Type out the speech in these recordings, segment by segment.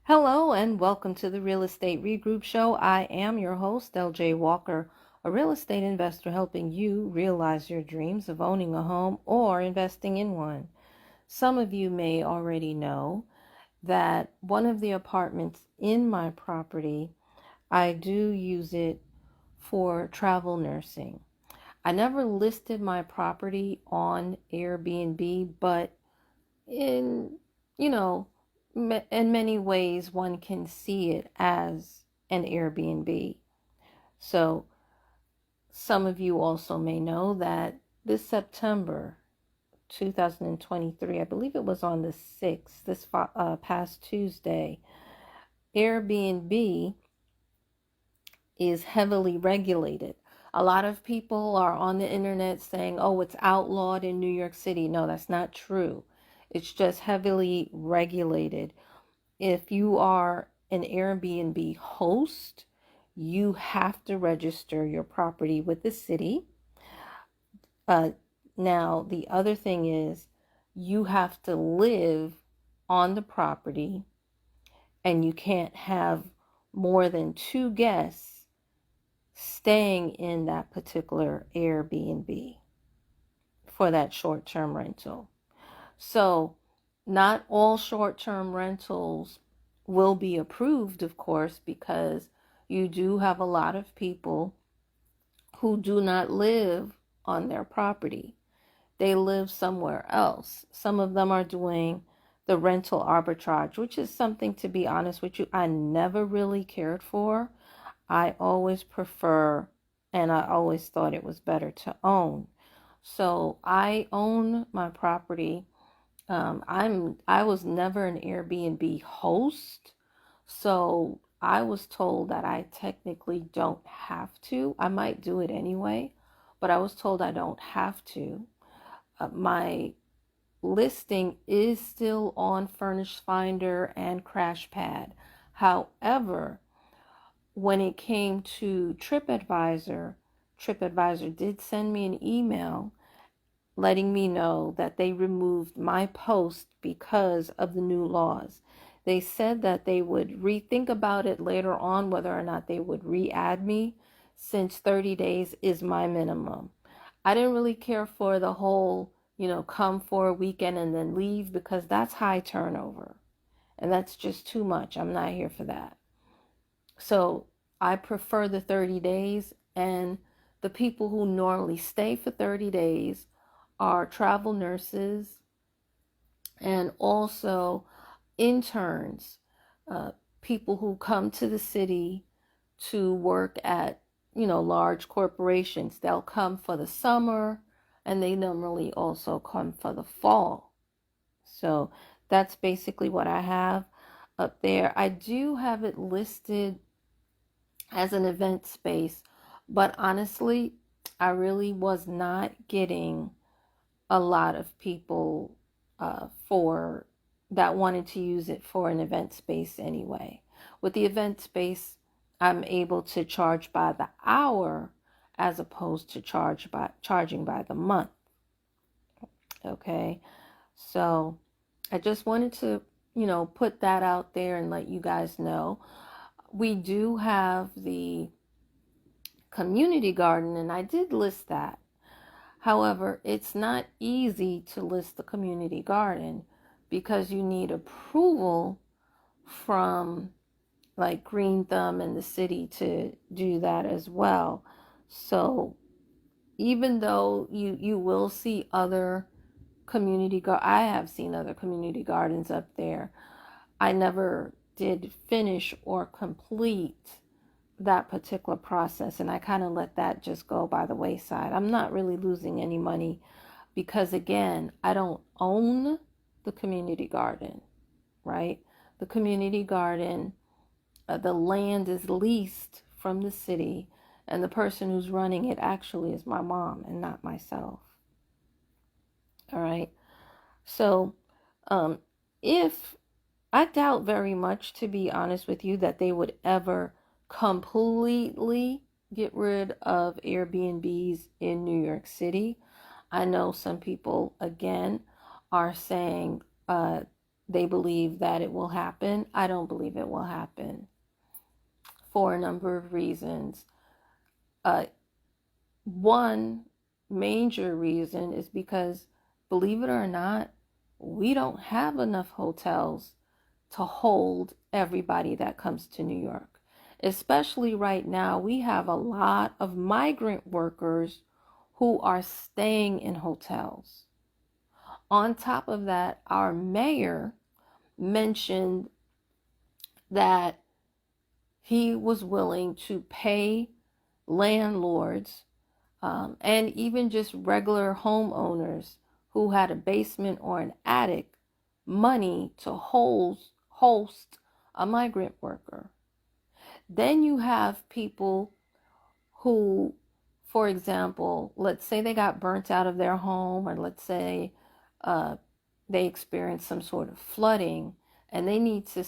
Hello and welcome to the Real Estate Regroup Show. I am your host, LJ Walker, a real estate investor helping you realize your dreams of owning a home or investing in one. Some of you may already know that one of the apartments in my property, I do use it for travel nursing. I never listed my property on Airbnb, but in you know in many ways one can see it as an Airbnb. So some of you also may know that this September 2023, I believe it was on the 6th, this past Tuesday, Airbnb is heavily regulated. A lot of people are on the internet saying, oh, it's outlawed in New York City. No, that's not true. It's just heavily regulated. If you are an Airbnb host, you have to register your property with the city. Now, the other thing is you have to live on the property and you can't have more than 2 guests staying in that particular Airbnb for that short-term rental. So not all short-term rentals will be approved, of course, because you do have a lot of people who do not live on their property. They live somewhere else. Some of them are doing the rental arbitrage, which is something, to be honest with you, I never really cared for. I always prefer, and I always thought it was better to own. So I own my property. I was never an Airbnb host, so I was told that I technically don't have to. I might do it anyway, but I was told I don't have to. My listing is still on Furnish Finder and CrashPad. However, when it came to TripAdvisor did send me an email letting me know that they removed my post because of the new laws. They said that they would rethink about it later on whether or not they would re-add me, since 30 days is my minimum. I didn't really care for the whole, come for a weekend and then leave, because that's high turnover. And that's just too much. I'm not here for that. So I prefer the 30 days, and the people who normally stay for 30 days are travel nurses and also interns, people who come to the city to work at, large corporations. They'll come for the summer and they normally also come for the fall. So that's basically what I have up there. I do have it listed as an event space, but honestly, I really was not getting a lot of people for that wanted to use it for an event space anyway. With the event space, I'm able to charge by the hour as opposed to charging by the month. Okay, so I just wanted to, put that out there and let you guys know. We do have the community garden, and I did list that. However, it's not easy to list the community garden because you need approval from like Green Thumb and the city to do that as well. So even though you will see other I have seen other community gardens up there, I never did finish or complete that particular process, and I kind of let that just go by the wayside. I'm not really losing any money because, again, I don't own the community garden, right? The community garden, the land is leased from the city, and the person who's running it actually is my mom and not myself. All right. So if I doubt very much, to be honest with you, that they would ever completely get rid of Airbnbs in New York City. I know some people, again, are saying they believe that it will happen. I don't believe it will happen for a number of reasons. One major reason is because, believe it or not, we don't have enough hotels to hold everybody that comes to New York. Especially right now, we have a lot of migrant workers who are staying in hotels. On top of that, our mayor mentioned that he was willing to pay landlords and even just regular homeowners who had a basement or an attic money to host a migrant worker. Then you have people who, for example, let's say they got burnt out of their home, or let's say they experienced some sort of flooding and they need to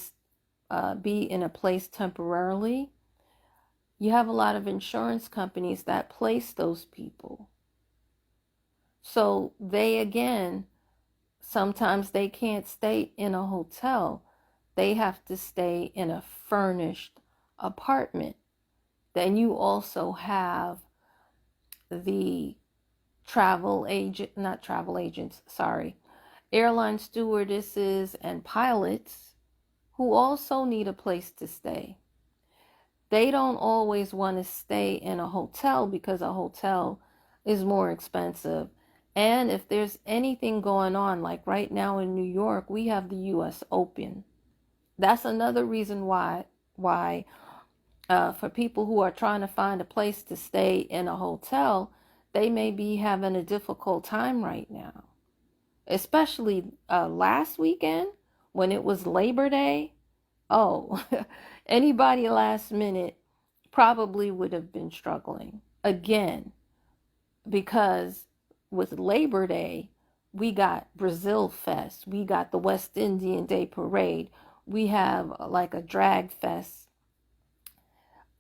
be in a place temporarily. You have a lot of insurance companies that place those people. So they, again, sometimes they can't stay in a hotel. They have to stay in a furnished apartment. Then you also have the airline stewardesses and pilots who also need a place to stay. They don't always want to stay in a hotel because a hotel is more expensive. And if there's anything going on, like right now in New York, we have the US Open. That's another reason why for people who are trying to find a place to stay in a hotel, they may be having a difficult time right now. Especially last weekend when it was Labor Day. Oh, anybody last minute probably would have been struggling again, because with Labor Day, we got Brazil Fest, we got the West Indian Day Parade, we have like a drag fest.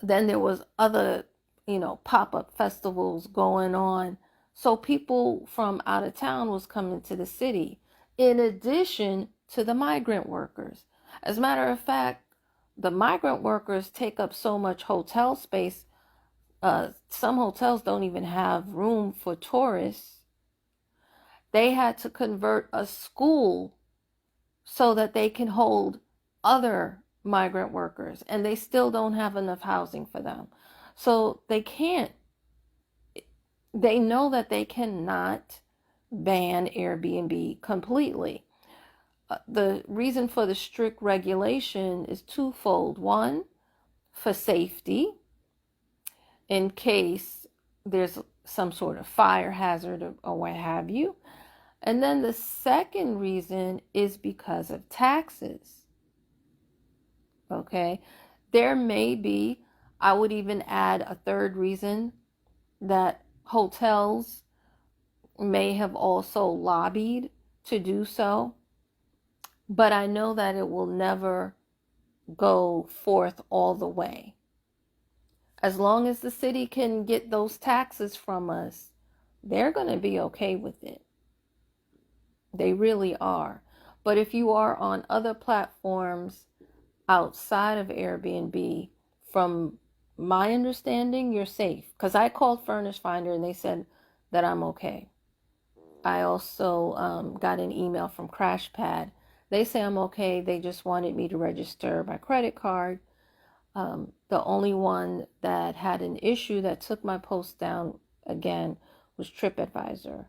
Then there was other, pop-up festivals going on. So people from out of town was coming to the city, in addition to the migrant workers. As a matter of fact, the migrant workers take up so much hotel space. Some hotels don't even have room for tourists. They had to convert a school so that they can hold other migrant workers, and they still don't have enough housing for them. So they know that they cannot ban Airbnb completely. The reason for the strict regulation is twofold. One, for safety, in case there's some sort of fire hazard or what have you. And then the second reason is because of taxes. Okay, there may be, I would even add a third reason, that hotels may have also lobbied to do so, but I know that it will never go forth all the way. As long as the city can get those taxes from us, they're going to be okay with it. They really are. But if you are on other platforms outside of Airbnb, from my understanding, you're safe. Because I called Furnish Finder and they said that I'm okay. I also got an email from CrashPad. They say I'm okay. They just wanted me to register my credit card. The only one that had an issue that took my post down again was TripAdvisor.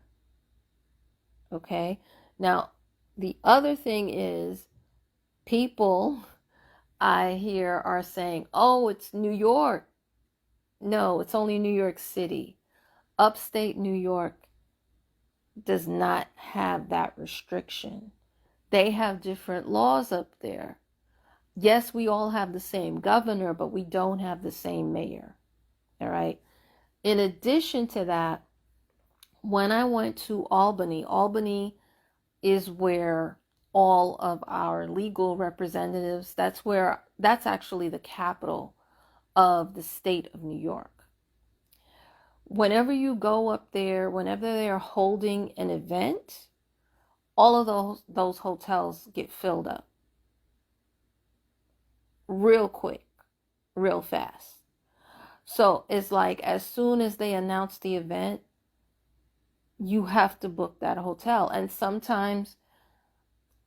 Okay. Now, the other thing is, people I hear are saying, oh, it's New York. No, it's only New York City. Upstate New York does not have that restriction. They have different laws up there. Yes, we all have the same governor, but we don't have the same mayor. All right. In addition to that, when I went to Albany is where all of our legal representatives, that's actually the capital of the state of New York. Whenever you go up there, whenever they're holding an event, all of those hotels get filled up real quick, real fast. So it's like as soon as they announce the event, you have to book that hotel. And sometimes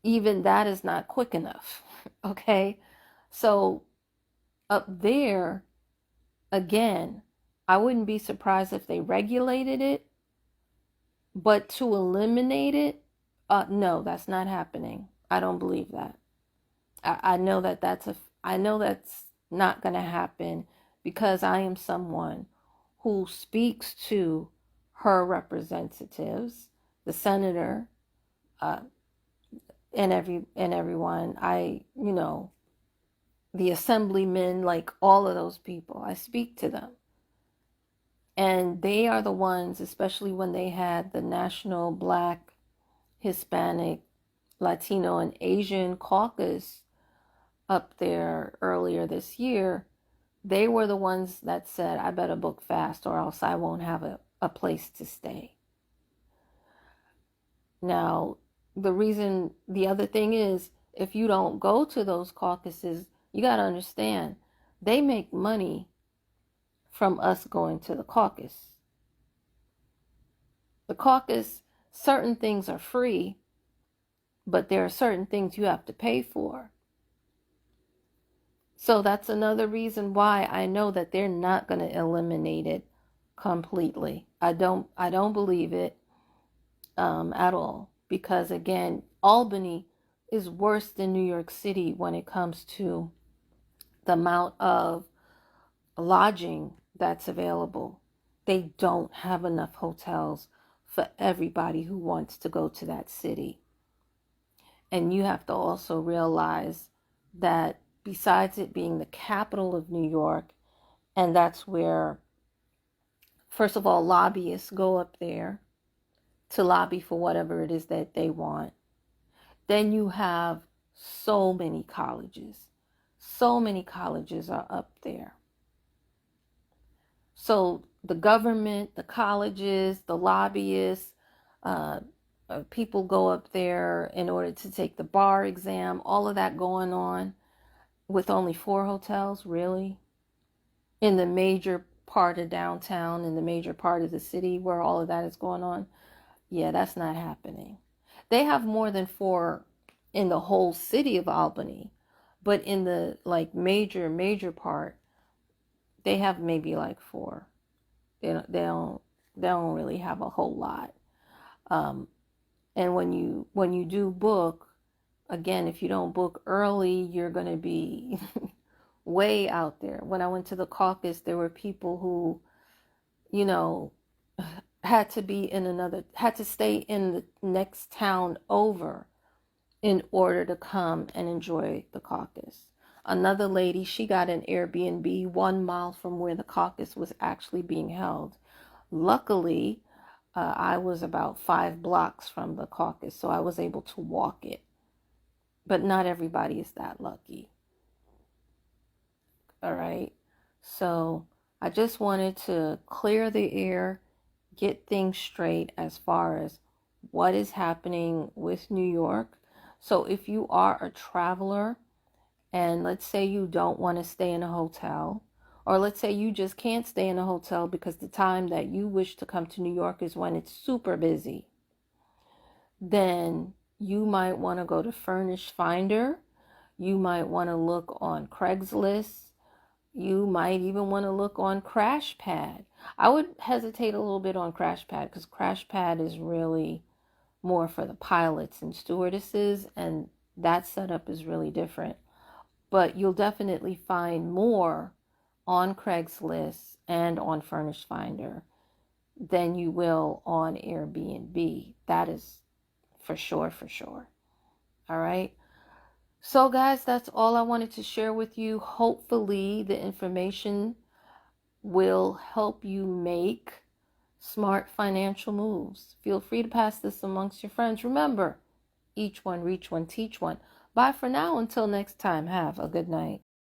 even that is not quick enough. Okay. So up there, again, I wouldn't be surprised if they regulated it, but to eliminate it, no, that's not happening. I don't believe that. I know I know that's not going to happen because I am someone who speaks to her representatives, the senator, uh, and everyone. The assemblymen, like all of those people, I speak to them. And they are the ones, especially when they had the National Black, Hispanic, Latino, and Asian caucus up there earlier this year, they were the ones that said, I better book fast or else I won't have a place to stay. Now, the other thing is, if you don't go to those caucuses, you got to understand, they make money from us going to the caucus. The caucus, certain things are free, but there are certain things you have to pay for. So that's another reason why I know that they're not going to eliminate it completely. I don't believe it at all, because again, Albany is worse than New York City when it comes to the amount of lodging that's available. They don't have enough hotels for everybody who wants to go to that city. And you have to also realize that besides it being the capital of New York, and that's where, first of all, lobbyists go up there to lobby for whatever it is that they want. Then you have so many colleges. So many colleges are up there. So the government, the colleges, the lobbyists, people go up there in order to take the bar exam, all of that going on with only 4 hotels, really? In the major part of downtown, in the major part of the city where all of that is going on? Yeah, that's not happening. They have more than 4 in the whole city of Albany, but in the major part, they have maybe 4. They don't really have a whole lot. And when you do book, again, if you don't book early, you're going to be way out there. When I went to the caucus, there were people who, had to stay in the next town over in order to come and enjoy the caucus. Another lady, she got an Airbnb 1 mile from where the caucus was actually being held. Luckily, I was about 5 blocks from the caucus, so I was able to walk it. But not everybody is that lucky. All right. So I just wanted to clear the air, get things straight as far as what is happening with New York. So if you are a traveler and let's say you don't want to stay in a hotel, or let's say you just can't stay in a hotel because the time that you wish to come to New York is when it's super busy, then you might want to go to Furnish Finder. You might want to look on Craigslist. You might even want to look on CrashPad. I would hesitate a little bit on CrashPad because CrashPad is really more for the pilots and stewardesses, and that setup is really different. But you'll definitely find more on Craigslist and on Furnish Finder than you will on Airbnb. That is for sure. All right. So guys, that's all I wanted to share with you. Hopefully the information will help you make smart financial moves. Feel free to pass this amongst your friends. Remember, each one, reach one, teach one. Bye for now. Until next time, have a good night.